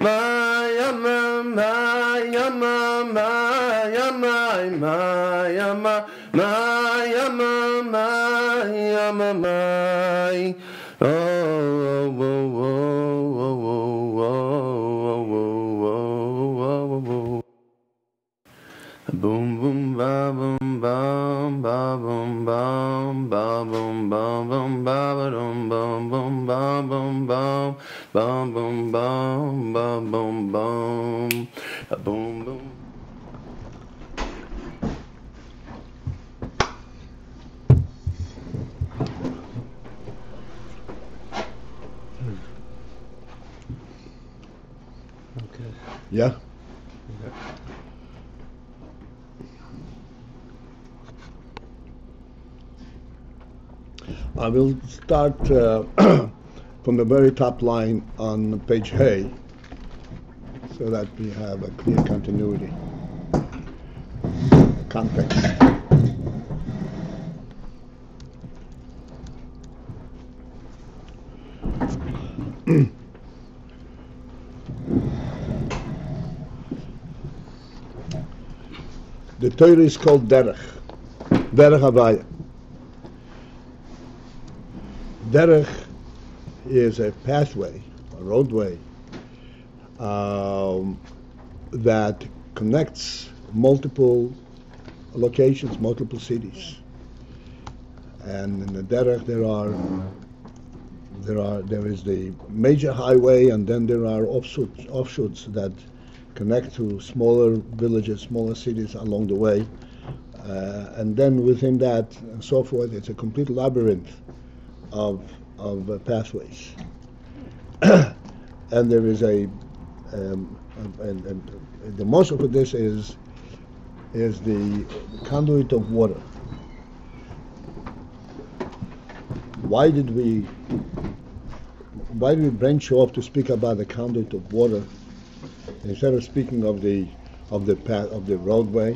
Boom boom ba boom bam ba boom bam ba boom bam bam ba dum bum bum ba boom bam bam boom bam ba boom bam boom boom. Okay. Yeah. I will start from the very top line on page Hay, so that we have a clear continuity, context. The Torah is called Derech Havaya. Derech is a pathway, a roadway, that connects multiple locations, multiple cities. And in the Derech there is the major highway, and then there are offshoots that connect to smaller villages, smaller cities along the way. And then within that and so forth, it's a complete labyrinth of pathways. And there is and the muscle for this is the conduit of water. Why did we branch off to speak about the conduit of water instead of speaking of the path of the roadway?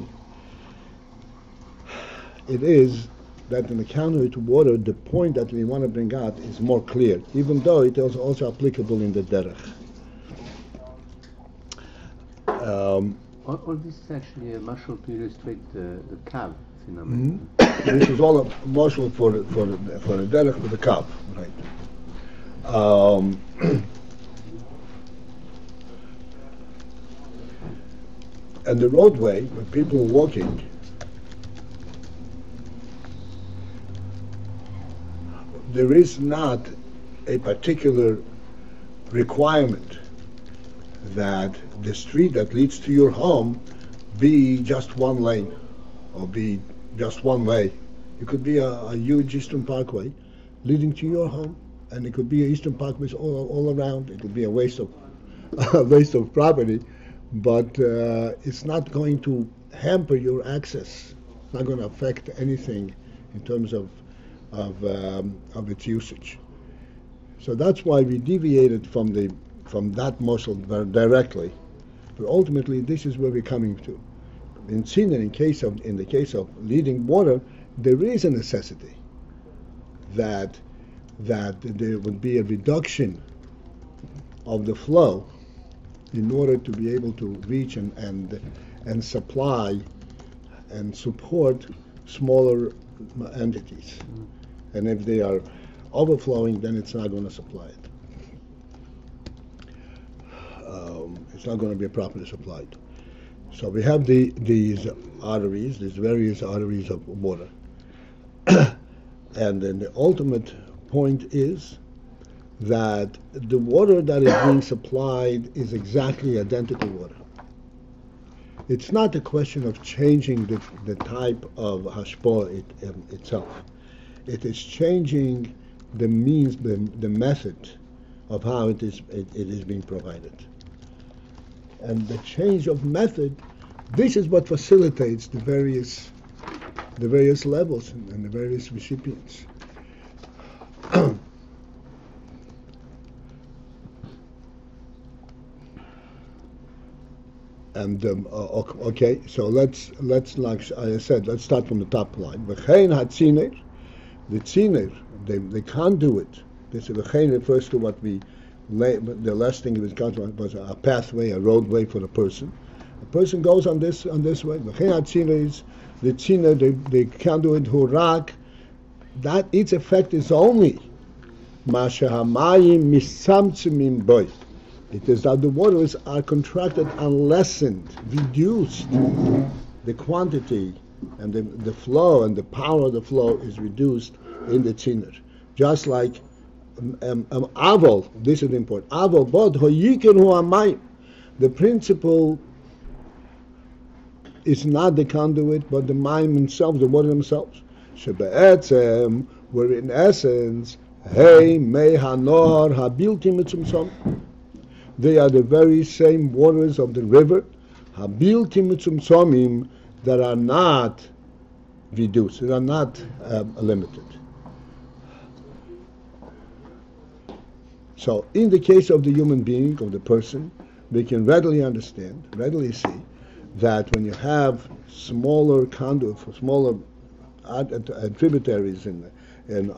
It is that in the conduit of water, the point that we want to bring out is more clear, even though it is also applicable in the derech. All this is actually a mashal to illustrate the kav phenomenon. This is all a mashal for the derech with the kav, right? And the roadway, when people are walking, there is not a particular requirement that the street that leads to your home be just one lane or be just one way. It could be a huge Eastern Parkway leading to your home, and it could be an Eastern Parkway all around. It could be a waste of property, but it's not going to hamper your access. It's not going to affect anything in terms of its usage. So that's why we deviated from that muscle directly, but ultimately this is where we're coming to. In the case of leading water, there is a necessity that there would be a reduction of the flow in order to be able to reach and supply and support smaller entities. And if they are overflowing, then it's not going to supply it. It's not going to be properly supplied. So we have these various arteries of water. And then the ultimate point is that the water that is being supplied is exactly identical water. It's not a question of changing the type of hashpah itself. It is changing the means, the method of how it is being provided. And the change of method, this is what facilitates the various levels and the various recipients. And okay, so let's like I said, let's start from the top line. V'chein hatziner, the tziner, the conduit. This v'chein refers to what we the last thing was a pathway, a roadway for a person. A person goes on this way. The tzina, the conduit hurak, that its effect is only mashahamayim misamtzimim boy. It is that the waters are contracted and lessened, reduced. The quantity and the flow and the power of the flow is reduced in the tziner. Just like avol, this is important. Avol bod hoyikin hu amayim. The principle is not the conduit, but the mayim themselves, the water themselves. Shebe'etzem, where in essence, hey mei hanor habilti mitzumtzom. They are the very same waters of the river, habilti mitzumtzomim, that are not reduced, that are not limited. So, in the case of the human being, of the person, we can readily understand, readily see, that when you have smaller conduits, smaller tributaries and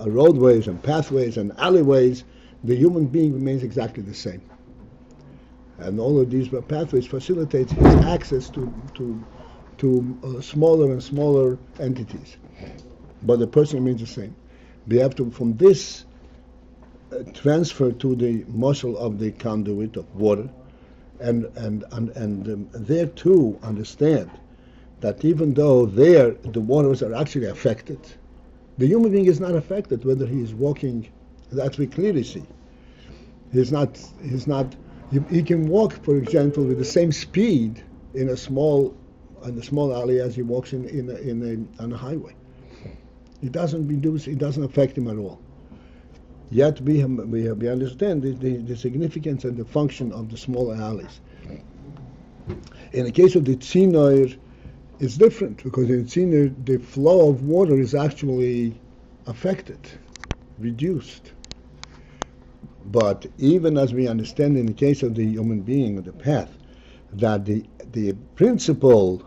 roadways and pathways and alleyways, the human being remains exactly the same. And all of these pathways facilitate his access to smaller and smaller entities. But the person remains the same. We have to, from this, transfer to the muscle of the conduit of water, and there too understand that even though there the waters are actually affected, the human being is not affected whether he is walking. That we clearly see. He can walk, for example, with the same speed in a small alley as he walks on a highway. It doesn't reduce. It doesn't affect him at all. Yet we understand the significance and the function of the smaller alleys. In the case of the tzinoir, it's different, because in tzinoir the flow of water is actually affected, reduced. But even as we understand in the case of the human being, or the path, that the principal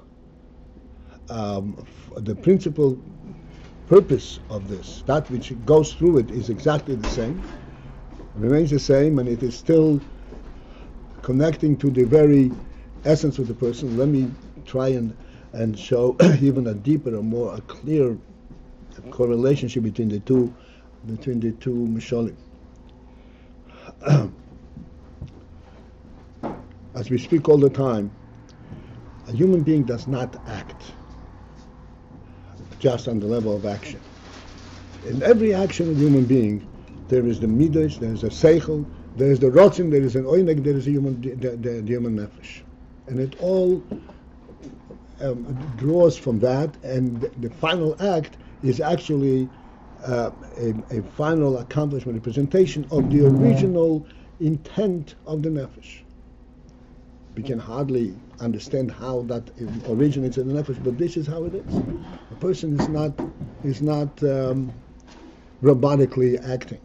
purpose of this, that which goes through it, is exactly the same, remains the same, and it is still connecting to the very essence of the person. Let me try and show even a deeper, a clear correlation between the two mishalim. As we speak all the time, a human being does not act just on the level of action. In every action of a human being, there is the midos, there is a seichel, there is the rotzim, there is an oineg, there is the human nefesh, and it all draws from that, and the final act is actually a final accomplishment, a presentation of the original intent of the nefesh. We can hardly understand how that originates in the nefesh, but this is how it is. A person is not robotically acting.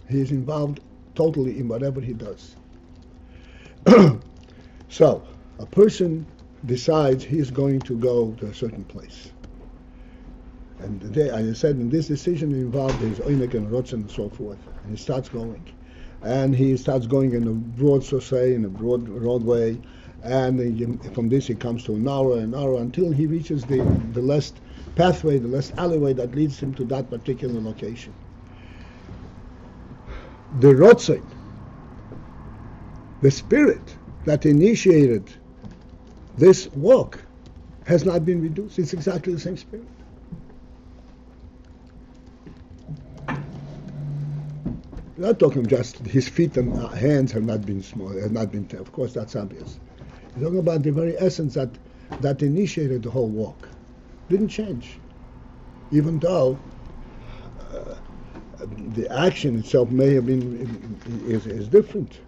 He is involved totally in whatever he does. So, a person decides he is going to go to a certain place. And as I said, in this decision it involved his oinek and rotzen and so forth. And he starts going. And he starts going in a broad chaussee, in a broad roadway, and from this he comes to an hour, until he reaches the last pathway, the last alleyway that leads him to that particular location. The rotzen, the spirit that initiated this walk, has not been reduced. It's exactly the same spirit. We're not talking just his feet and hands have not been small, have not been. Of course, that's obvious. We're talking about the very essence that initiated the whole walk. Didn't change, even though the action itself may have been is different.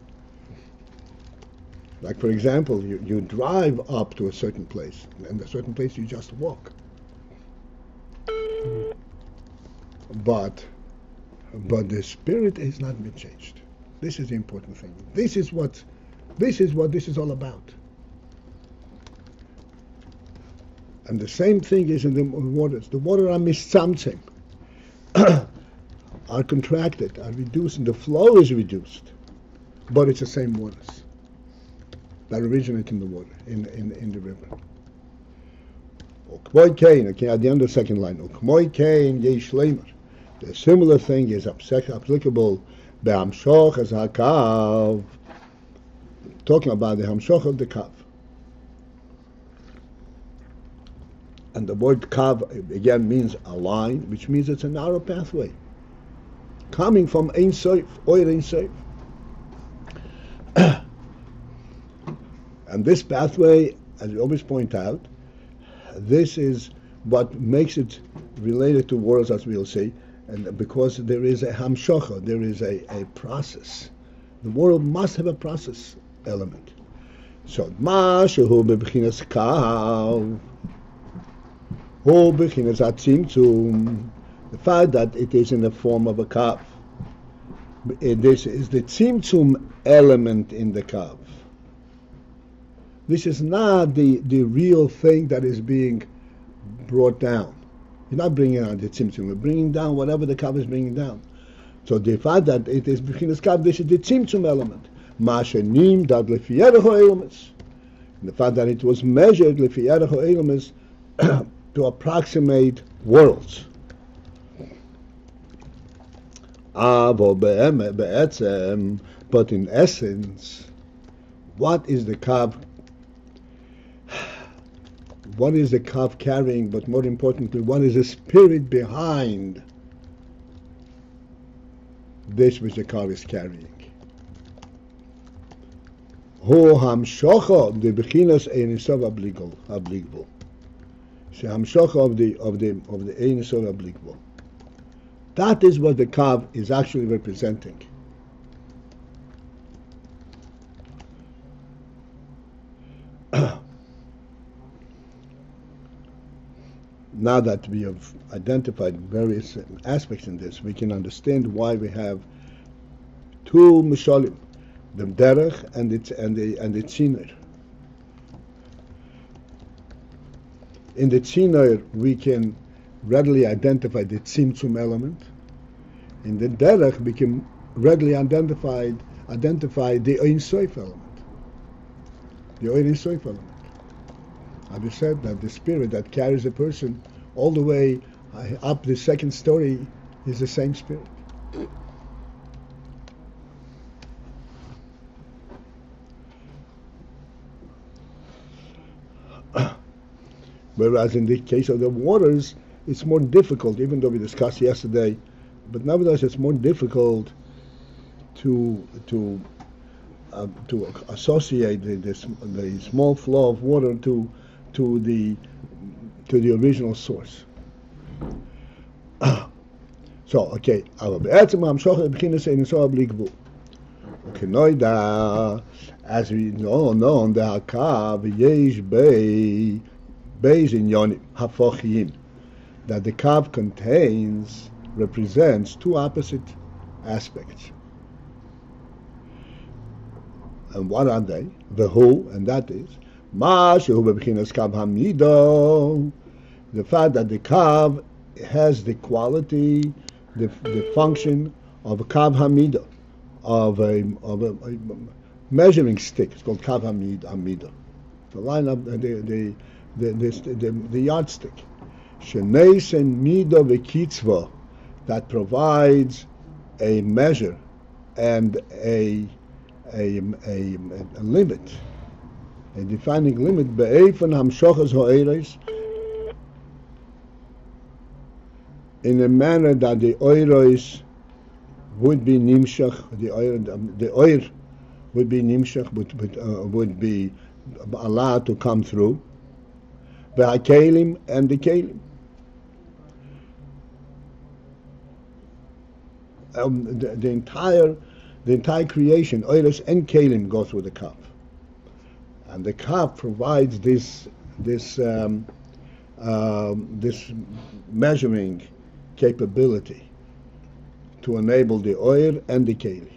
Like, for example, you drive up to a certain place, and a certain place you just walk. But the spirit has not been changed. This is the important thing. This is what this is all about. And the same thing is in the waters. The water are misamtzim, are contracted, are reduced, and the flow is reduced. but it's the same waters that originate in the water, in the river. Okay, at the end of the second line. The similar thing is applicable be'amshoch as hakav, talking about the hamshoch of the kav. And the word kav again means a line, which means it's a narrow pathway coming from Ein Sof, Oyer Ein Sof. And this pathway, as we always point out, this is what makes it related to worlds, as we'll see, and because there is a hamshocha, there is a process. The world must have a process element. So, ma shehu bebechinas kav, hu bechinas atzimtzum, the fact that it is in the form of a kav. This is the tzimtzum element in the kav. This is not the real thing that is being brought down. You're not bringing down the tzimtzum. You're bringing down whatever the kav is bringing down. So the fact that it is bechinas kav, this is the tzimtzum element. Mashenim dat lefiyerach ha'elamis. The fact that it was measured lefiyerach ha'elamis to approximate worlds. But in essence, what is the kav? What is the kav carrying? But more importantly, what is the spirit behind this which the kav is carrying? Hu hamshocha the bechinas ein sof applicable. So hamshocha of the ein sof applicable. That is what the kav is actually representing. Now that we have identified various aspects in this, we can understand why we have two mishalim, the derech and the tziner. In the tziner, we can readily identify the tzimtzum element. In the derech, we can readily identify the Ein Sof element. The Ein Sof element. As we said, that the spirit that carries a person all the way up the second story is the same spirit. Whereas in the case of the waters, it's more difficult, even though we discussed yesterday, but nevertheless it's more difficult to associate the small flow of water to the original source. So, okay, as we know, the hakav yesh Beis in yonim hafochiyim, that the kav represents two opposite aspects. And what are they? The who, and that is ma shehu bebechinas kav hamido, the fact that the kav has the quality, the function of a kav hamido, of a measuring stick. It's called kav hamido. The line of the yardstick. Sheneis and mido v'kitzva, that provides a measure and a limit, a defining limit. Be'efen hamshochas ha'eres, in a manner that the oiros would be nimshach, the oir would be nimshach, would be allowed to come through. Ve'hakelim, and the kelim. The entire creation, oiros and kelim, go through the kav, and the kav provides this measuring capability to enable the oir and the keli.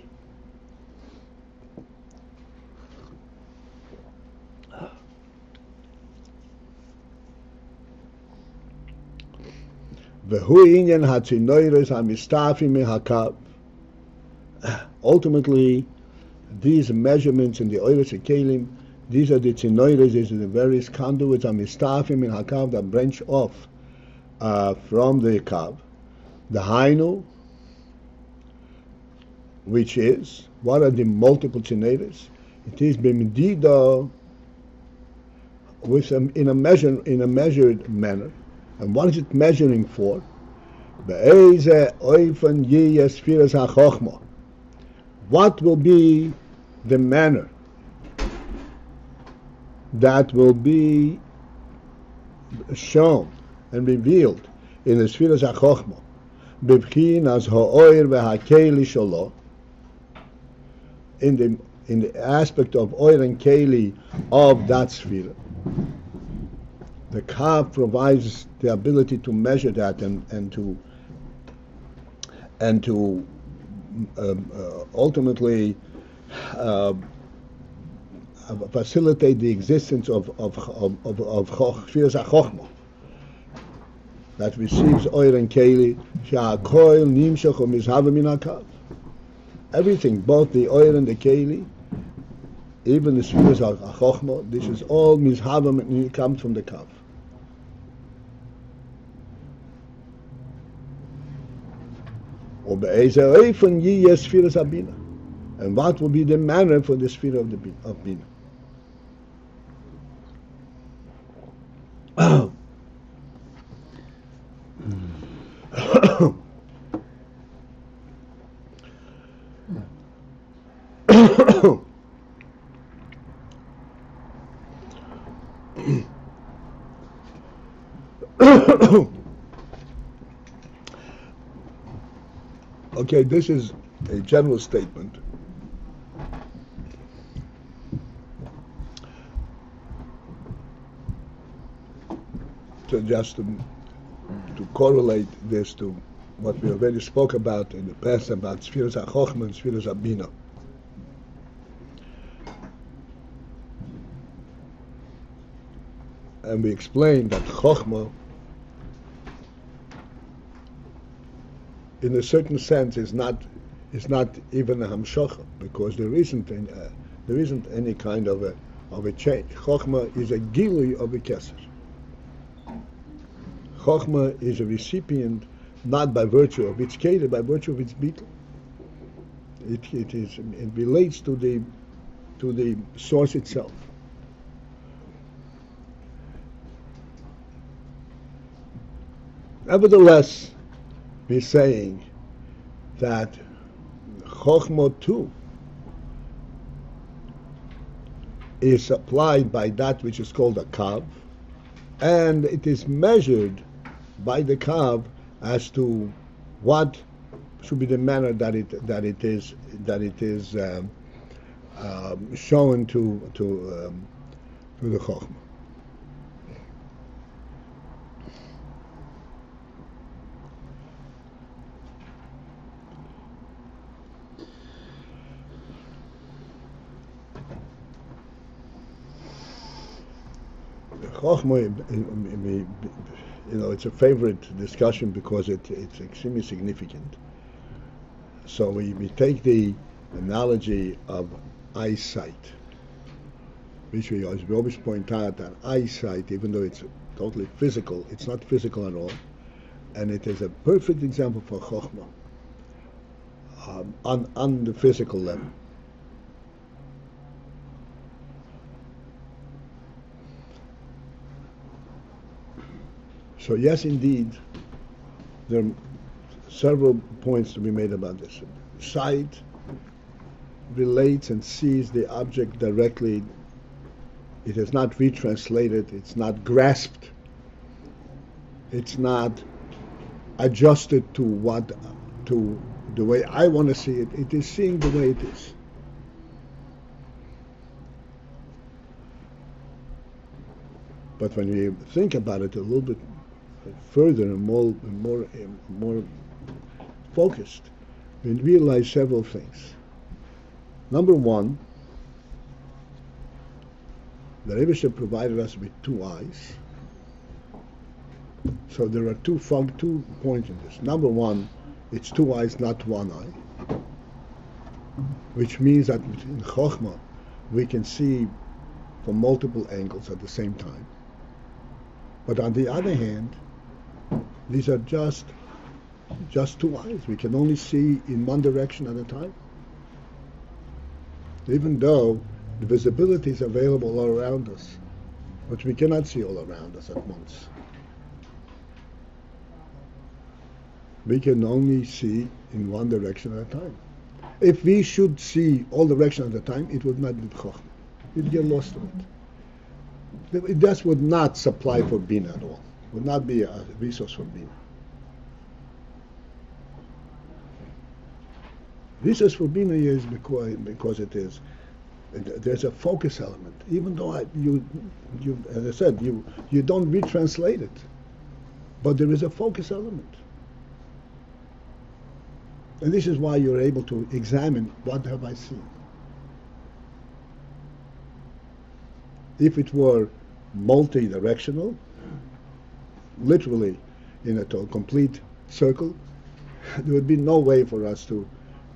Ultimately, these measurements in the Oiris Kelim, these are the tzinoiris, these are the various conduits, amistafim in hakav that branch off from the kav. The hainu, which is, what are the multiple tzinoiris? It is b'medida, with in a measured manner. And what is it measuring for? What will be the manner that will be shown and revealed in the Sfiras HaChochma, b'bchinas ha'oir v'ha'keli shalo, in the aspect of oir and keli of that Sfira. The Kav provides the ability to measure that and to ultimately facilitate the existence of Sfiras HaChochma that receives oir and keli, she'akoil nimshach u'mizhava min hakav. Everything, both the oir and the keli, even the Sfiras HaChochma, this is all mizhava, it comes from the kav. And what will be the manner for the sphere of Bina? Okay, this is a general statement. So just to correlate this to what we already spoke about in the past about Sfiras HaChochma and Sfiras HaBina. And we explained that Chochma, in a certain sense, is not even a hamshocha, because there isn't any kind of a change. Chochma is a gilui of a keser. Chochma is a recipient not by virtue of its keder, by virtue of its bittul. It relates to the source itself. Nevertheless, we're saying that Chochma too is supplied by that which is called a kav, and it is measured by the kav as to what should be the manner that it is shown to the Chochma. Chochma, it's a favorite discussion because it's extremely significant. So we take the analogy of eyesight, which we always point out that eyesight, even though it's totally physical, it's not physical at all, and it is a perfect example for Chochma on the physical level. So yes, indeed, there are several points to be made about this. Sight relates and sees the object directly. It is not retranslated. It's not grasped. It's not adjusted to the way I want to see it. It is seeing the way it is. But when we think about it a little bit further and more focused, we realize several things. Number one, the Rebbe provided us with two eyes. So there are two points in this. Number one, it's two eyes, not one eye. which means that in Chokhmah we can see from multiple angles at the same time. But on the other hand, these are just two eyes. We can only see in one direction at a time. Even though the visibility is available all around us, but we cannot see all around us at once. We can only see in one direction at a time. If we should see all directions at a time, it would not be Chokhmah. We'd get lost in it. That would not supply for Bina at all. Would not be a resource for Bina. Resource for Bina is because it is. There's a focus element. Even though as I said, you don't retranslate it, but there is a focus element. And this is why you're able to examine what have I seen. If it were multi-directional, literally in a complete circle, there would be no way for us to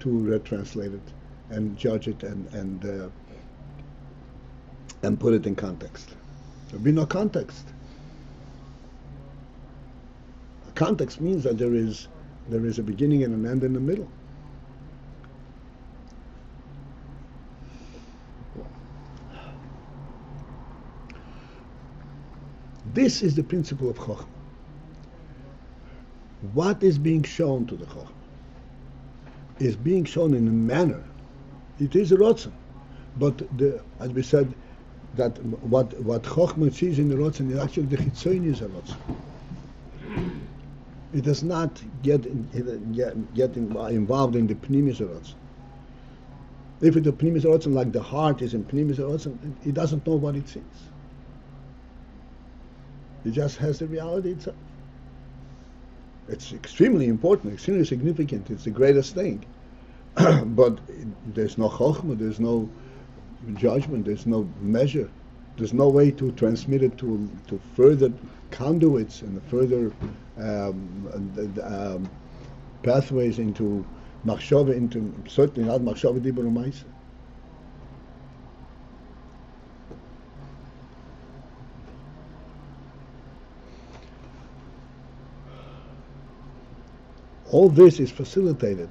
retranslate it and judge it and put it in context. There would be no context. A context means that there is a beginning and an end in the middle. This is the principle of Chokhmah. What is being shown to the Chokhmah is being shown in a manner. It is a Rotzen, but as we said, that what Chokhmah sees in the Rotzen is actually the Chitzoni is a Rotzen. It does not get involved in the Pnimis Rotzen. If it's a Pnimis Rotzen, like the heart is in Pnimis Rotzen, it doesn't know what it sees. It just has the reality itself. It's extremely important, extremely significant. It's the greatest thing. But there's no chokhmah, there's no judgment, there's no measure. There's no way to transmit it to further conduits and further pathways into machshava, into certainly not machshava dibur u'maisa. All this is facilitated.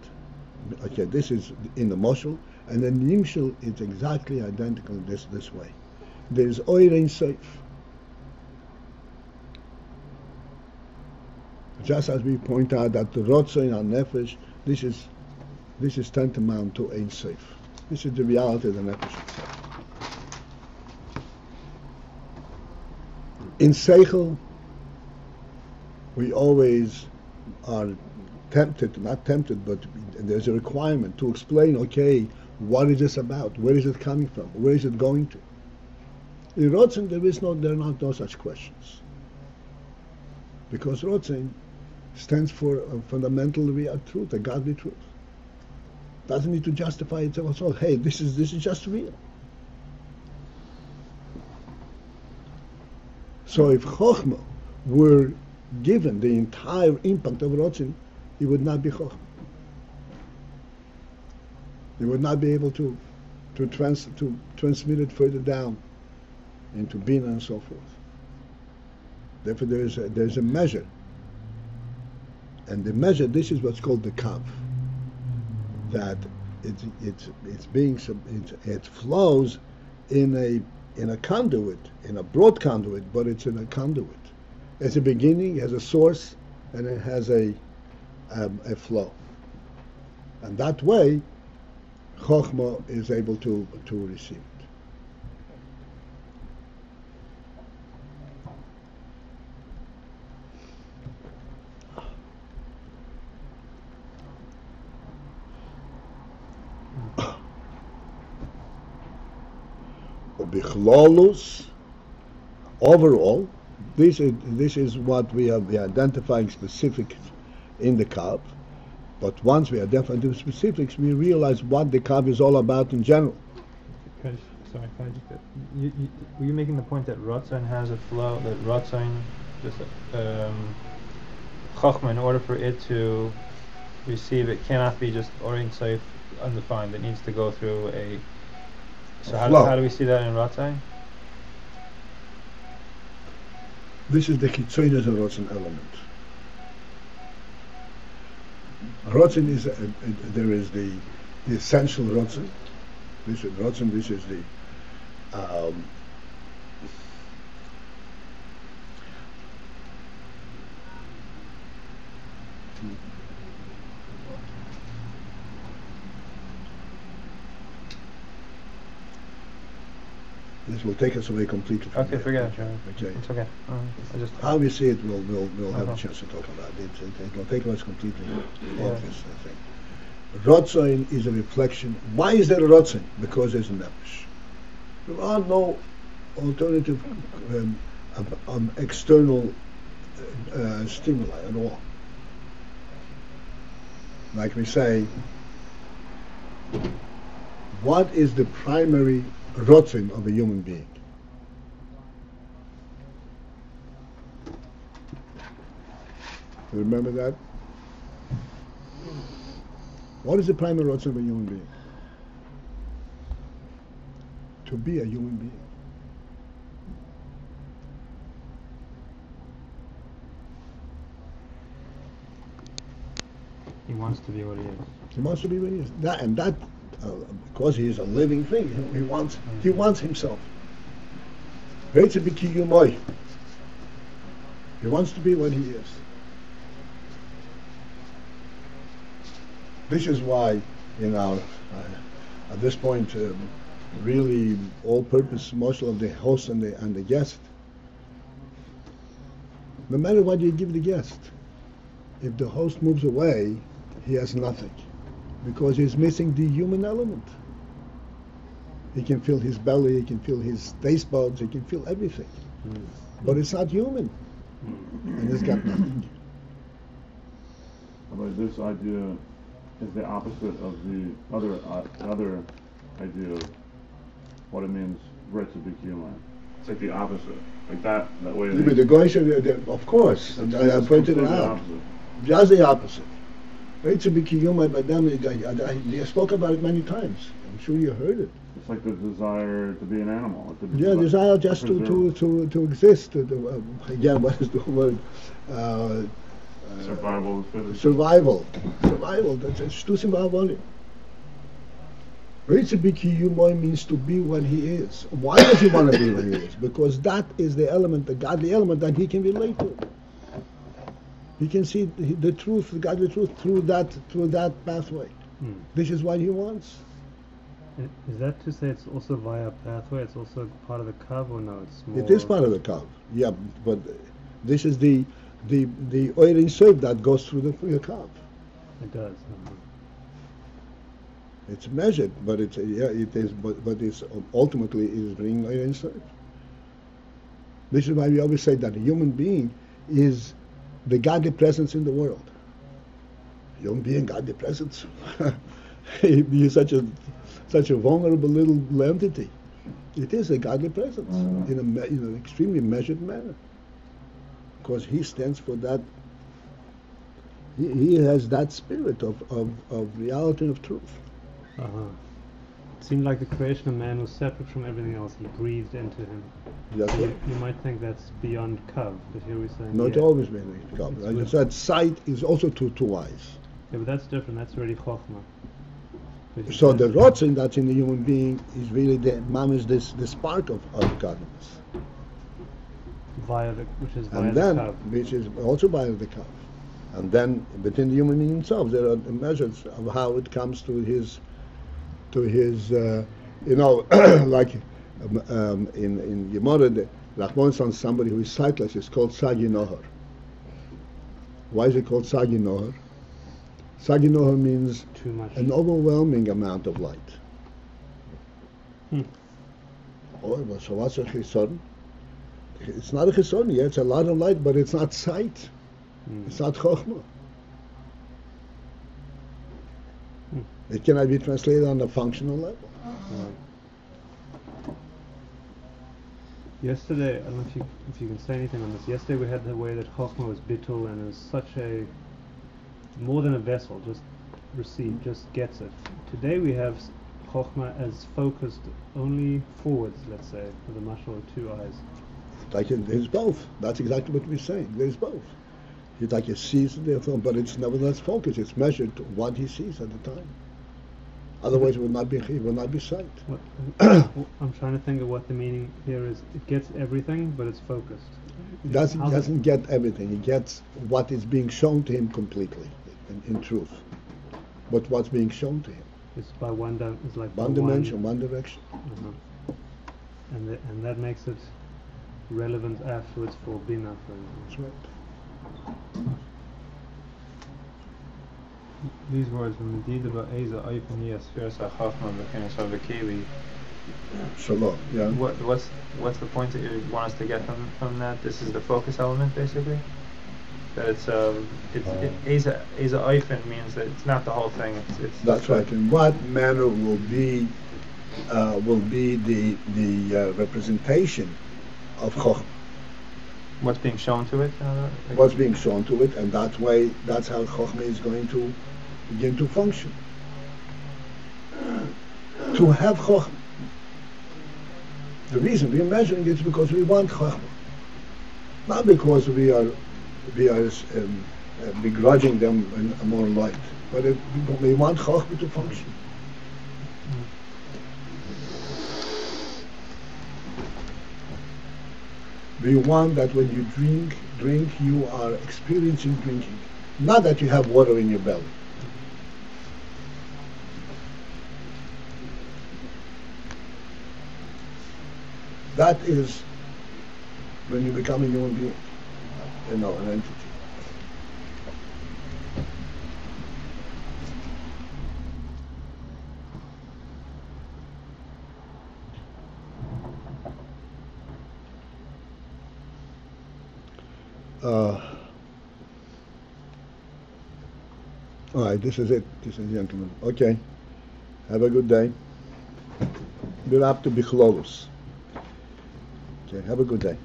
Okay, this is in the moshel, and then the nimshel is exactly identical this way. There is oir ein sof. Just as we point out that the rotzoin and nefesh, this is tantamount to ein sof. This is the reality of the nefesh itself. In seichel, we always are not tempted, but there's a requirement to explain, okay, what is this about? Where is it coming from? Where is it going to? In Rotzen, there are not no such questions. Because Rotzen stands for a fundamental real truth, a godly truth. Doesn't need to justify itself. So, hey, this is just real. So if Chokhmah were given the entire impact of Rotzen, he would not be Chokhmah. He would not be able to transmit it further down into Bina and so forth. Therefore, there's a measure, and the measure. This is what's called the kav. That it flows in a conduit, in a broad conduit, but it's in a conduit. It's a beginning, it has a source, and it has a flow. And that way, Chokhmah is able to receive it. Bichlolus, overall, this is what we are identifying specific in the kav. But once we identify the specifics, we realize what the kav is all about in general. Can I just, were you making the point that Ratzon has a flow, that Ratzon, just Chokhmah, in order for it to receive, it cannot be just Or Ein Sof undefined that needs to go through a. So flow. how do we see that in Ratzai? This is the Kitzoynes of Rotzen element. Rotzen is there is the essential Rotzen. This is Rotzen. This is the this will take us away completely from Okay, there. forget it, Charlie. Okay. It's okay. I just. How we see it, we'll have a Uh-huh. chance to talk about it. It will take us completely Yeah. off this, I think. Rotzoin is a reflection. Why is there a Rotzoin? Because there's a nefesh. There are no alternative external stimuli at all. Like we say, what is the primary Rotzoin of a human being? You remember that? What is the primary Rotzoin of a human being? To be a human being. He wants to be what he is. He wants to be what he is. That, because he is a living thing, he wants himself. He wants to be what he is. This is why, at this point, really, all-purpose, most of the host and the guest, no matter what you give the guest, if the host moves away, he has nothing, because he's missing the human element. He can feel his belly, he can feel his taste buds, he can feel everything, but it's not human, and it's got nothing. But this idea is the opposite of the other idea of what it means for it to be human. It's like the opposite, like that way. But the Goyish, of course, I pointed it out. Just the opposite. Right to be kiyuma, but then I spoke about it many times. I'm sure you heard it. It's like the desire to be an animal. Desire just to exist. Again, what is the word? Survival. Survival. That's shtusim v'avonim. Right to be kiyuma means to be what he is. Why does he want to be what he is? Because that is the element, the godly element that he can relate to. He can see the truth, the godly truth, through that pathway. This is what he wants. Is that to say it's also via pathway? It's also part of the kav, or no? It's more. It is part of the kav. Yeah, but this is the oiling serve that goes through the kav. It does. It's measured, but it is. But it's ultimately is bringing oiling serve. This is why we always say that a human being is the godly presence in the world. Human being, godly presence. He is such a vulnerable little entity. It is a godly presence in an extremely measured manner, because he stands for that. He has that spirit of reality and of truth. It seemed like the creation of man was separate from everything else. He breathed into him. That's So right. you might think that's beyond kav, but here we're saying Not always been covered. I just said sight is also too wise. Yeah, but that's different. That's already chokhmah. So the rotzin that's in the human being is really the the spark of godliness. Which is via And the then, kav. which is also by the kav. And then within the human being himself, there are measures of how it comes to his like in Gemara, the Rahman somebody who is sightless is called Sagi Nohar. Why is it called Sagi Nohar? Sagi Nohar means Too much. an overwhelming amount of light. Oh, so what's a chisorn? It's not a chisorn, yeah, it's a lot of light, but it's not sight. It's not chokhmah. It cannot be translated on a functional level. Yesterday, I don't know if you can say anything on this. Yesterday we had the way that chokhmah was bittul, and it was such a more than a vessel, just receive, just gets it. Today we have Chokhmah as focused only forwards, let's say, with a mashal of two eyes. Like there's both. That's exactly what we're saying. There's both. He like he sees it, therefore, but it's nevertheless focused. It's measured to what he sees at the time. Otherwise, it will not be sight. I'm trying to think of what the meaning here is. It gets everything, but it's focused. He doesn't get everything. He gets what is being shown to him completely, in truth. But what's being shown to him? It's by it's like One dimension, one direction. And that makes it relevant afterwards for Bina, for That's example. right. These words, when the deed about Eza, Aypen, Yes, Firsa, Chachma, Bekenes, Avakeli. Shalom. Yeah. What's the point that you want us to get from that? This is the focus element, basically. That it's Eza Aypen means that it's not the whole thing. It's That's right. In what manner will be the representation of Chochmah? What's being shown to it? What's being shown to it, and that's how Chochmah is going to begin to function. To have Chochmah. The reason we're measuring it is because we want Chochmah, not because we are begrudging them a more light, but we want Chochmah to function. We want that when you drink, you are experiencing drinking, not that you have water in your belly. That is when you become a human being, an entity. All right, this is it, gentlemen. Okay, have a good day. We're up to Bichlolus. Okay, have a good day.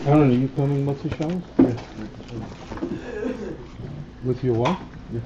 Aaron, are you coming with the show? Yeah. With your what? Yeah.